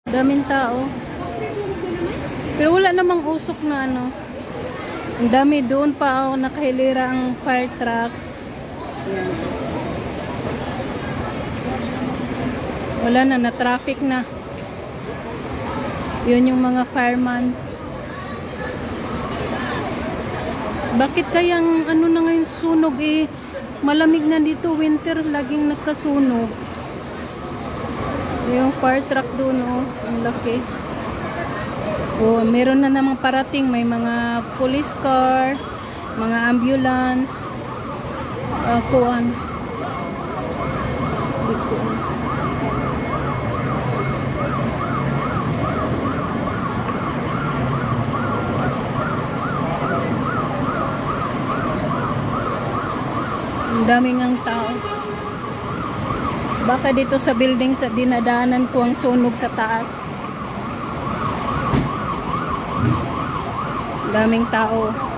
Daming tao. Pero wala namang usok na ano. Ang dami doon pa ako nakahilira ang fire truck. Yan. Wala na, na-traffic na. Yun yung mga fireman. Bakit kayang ano na ngayon sunog eh? Malamig na dito, winter, laging nagkasunog. Yung fire truck doon, oh, ang laki. Oh, meron na namang parating, may mga police car, mga ambulance. Kuan. Ang daming ang tao. Baka dito sa building sa dinadaanan ko ang sunog sa taas. Daming tao.